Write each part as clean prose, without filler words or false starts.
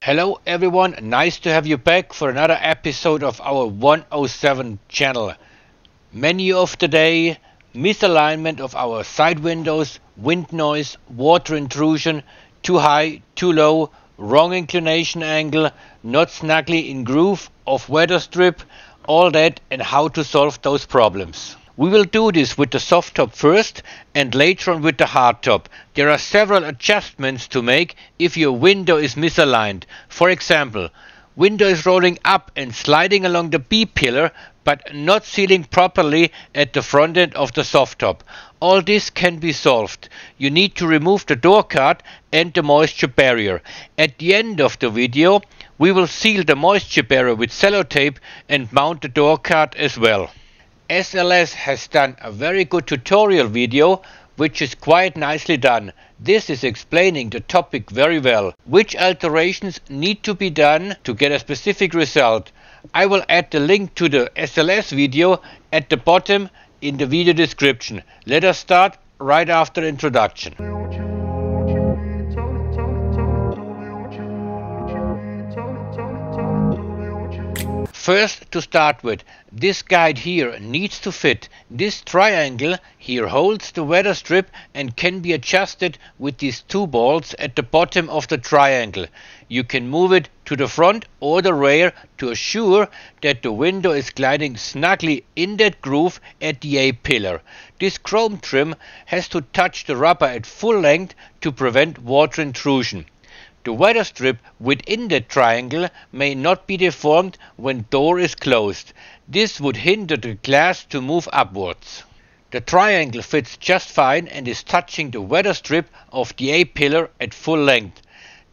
Hello everyone, nice to have you back for another episode of our 107 channel. Menu of the day: misalignment of our side windows, wind noise, water intrusion, too high, too low, wrong inclination angle, not snugly in groove, off weather strip, all that and how to solve those problems. We will do this with the soft top first and later on with the hard top. There are several adjustments to make if your window is misaligned. For example, window is rolling up and sliding along the B pillar but not sealing properly at the front end of the soft top. All this can be solved. You need to remove the door card and the moisture barrier. At the end of the video we will seal the moisture barrier with sellotape and mount the door card as well. SLS has done a very good tutorial video which is quite nicely done. This is explaining the topic very well. Which alterations need to be done to get a specific result. I will add the link to the SLS video at the bottom in the video description. Let us start right after the introduction. First, to start with, this guide here needs to fit. This triangle here holds the weather strip and can be adjusted with these two bolts at the bottom of the triangle. You can move it to the front or the rear to assure that the window is gliding snugly in that groove at the A pillar. This chrome trim has to touch the rubber at full length to prevent water intrusion. The weather strip within the triangle may not be deformed when door is closed. This would hinder the glass to move upwards. The triangle fits just fine and is touching the weather strip of the A pillar at full length.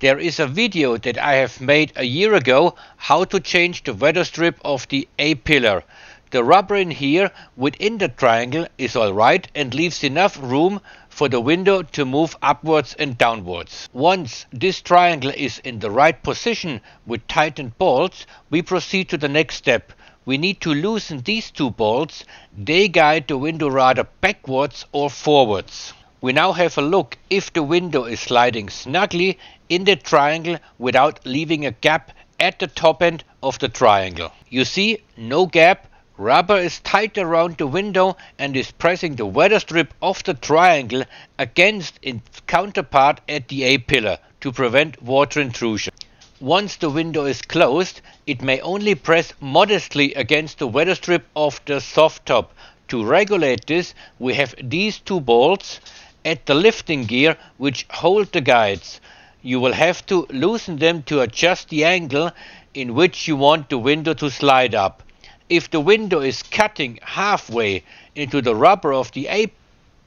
There is a video that I have made a year ago how to change the weather strip of the A pillar. The rubber in here within the triangle is alright and leaves enough room for the window to move upwards and downwards. Once this triangle is in the right position with tightened bolts, we proceed to the next step. We need to loosen these two bolts. They guide the window rather backwards or forwards. We now have a look if the window is sliding snugly in the triangle without leaving a gap at the top end of the triangle. You see, no gap. Rubber is tight around the window and is pressing the weather strip of the triangle against its counterpart at the A pillar to prevent water intrusion. Once the window is closed, it may only press modestly against the weather strip of the soft top. To regulate this, we have these two bolts at the lifting gear which hold the guides. You will have to loosen them to adjust the angle in which you want the window to slide up. If the window is cutting halfway into the rubber of the A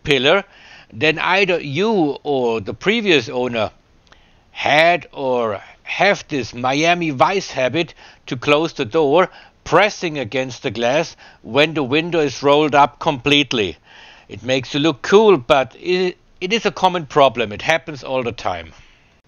pillar, then either you or the previous owner had or have this Miami Vice habit to close the door, pressing against the glass when the window is rolled up completely. It makes you look cool, but it is a common problem. It happens all the time.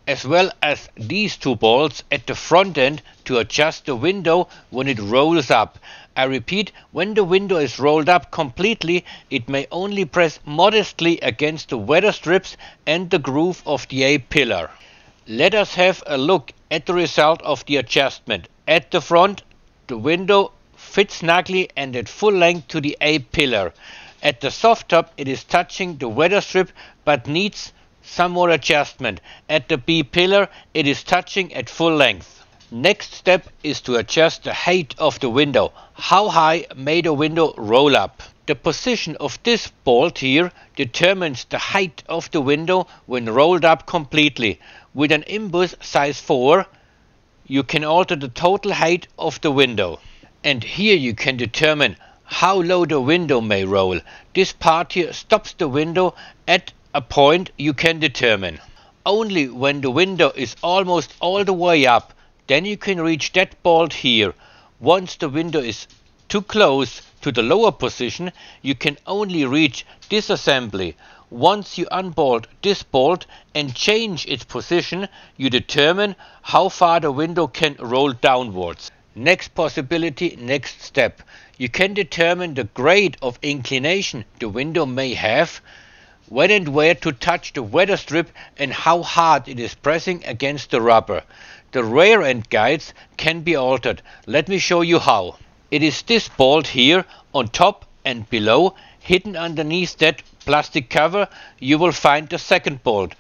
As well as these two bolts at the front end to adjust the window when it rolls up. I repeat, when the window is rolled up completely, it may only press modestly against the weather strips and the groove of the A pillar. Let us have a look at the result of the adjustment. At the front, the window fits snugly and at full length to the A pillar. At the soft top, it is touching the weather strip but needs some more adjustment. At the B pillar, it is touching at full length. Next step is to adjust the height of the window. How high may the window roll up? The position of this bolt here determines the height of the window when rolled up completely. With an imbus size 4, you can alter the total height of the window. And here you can determine how low the window may roll. This part here stops the window at a point you can determine. Only when the window is almost all the way up, then you can reach that bolt here. Once the window is too close to the lower position, you can only reach this assembly. Once you unbolt this bolt and change its position, you determine how far the window can roll downwards. Next possibility, next step. You can determine the grade of inclination the window may have, when and where to touch the weather strip and how hard it is pressing against the rubber. The rear end guides can be altered. Let me show you how. It is this bolt here on top and below. Hidden underneath that plastic cover you will find the second bolt.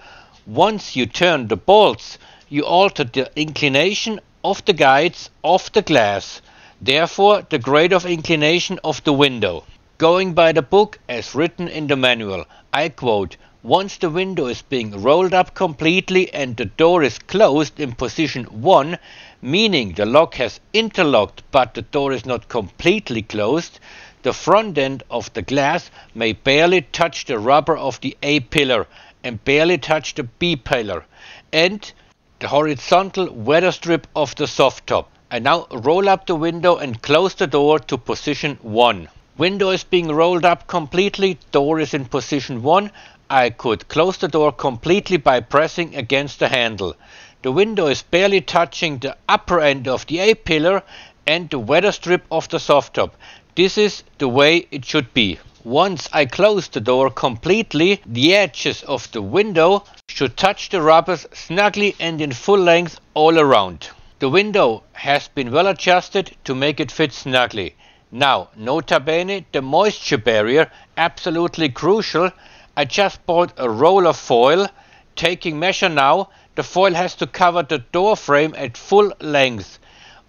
Once you turn the bolts, you alter the inclination of the guides of the glass, therefore the grade of inclination of the window. Going by the book as written in the manual, I quote, "Once the window is being rolled up completely and the door is closed in position 1, meaning the lock has interlocked but the door is not completely closed, the front end of the glass may barely touch the rubber of the A pillar and barely touch the B pillar and the horizontal weather strip of the soft top. I now roll up the window and close the door to position 1. Window is being rolled up completely, door is in position 1. I could close the door completely by pressing against the handle. The window is barely touching the upper end of the A pillar and the weather strip of the soft top. This is the way it should be. Once I close the door completely, the edges of the window should touch the rubbers snugly and in full length all around. The window has been well adjusted to make it fit snugly. Now, nota bene, the moisture barrier, absolutely crucial. I just bought a roll of foil. Taking measure now, the foil has to cover the door frame at full length.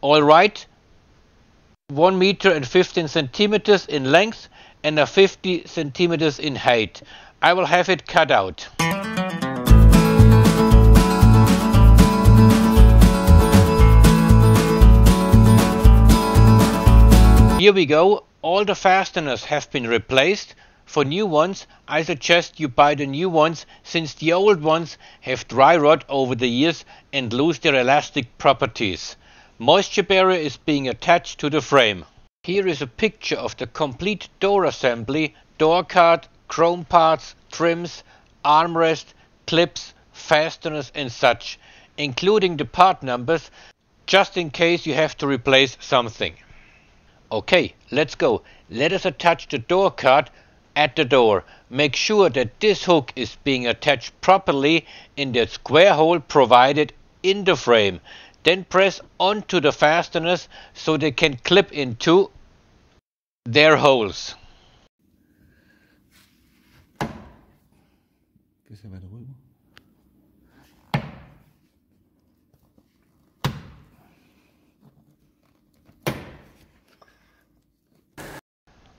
Alright, 1 meter and 15 centimeters in length and 50 centimeters in height. I will have it cut out. Here we go, all the fasteners have been replaced. For new ones, I suggest you buy the new ones since the old ones have dry rot over the years and lose their elastic properties. Moisture barrier is being attached to the frame. Here is a picture of the complete door assembly, door card, chrome parts, trims, armrest, clips, fasteners and such, including the part numbers, just in case you have to replace something. Okay, let's go. Let us attach the door card at the door. Make sure that this hook is being attached properly in the square hole provided in the frame. Then press onto the fasteners so they can clip into their holes.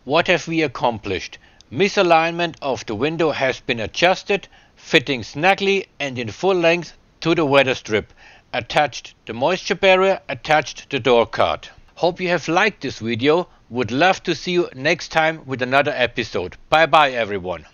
What have we accomplished? Misalignment of the window has been adjusted, fitting snugly and in full length to the weather strip. Attached the moisture barrier, attached the door card. Hope you have liked this video. Would love to see you next time with another episode. Bye bye everyone.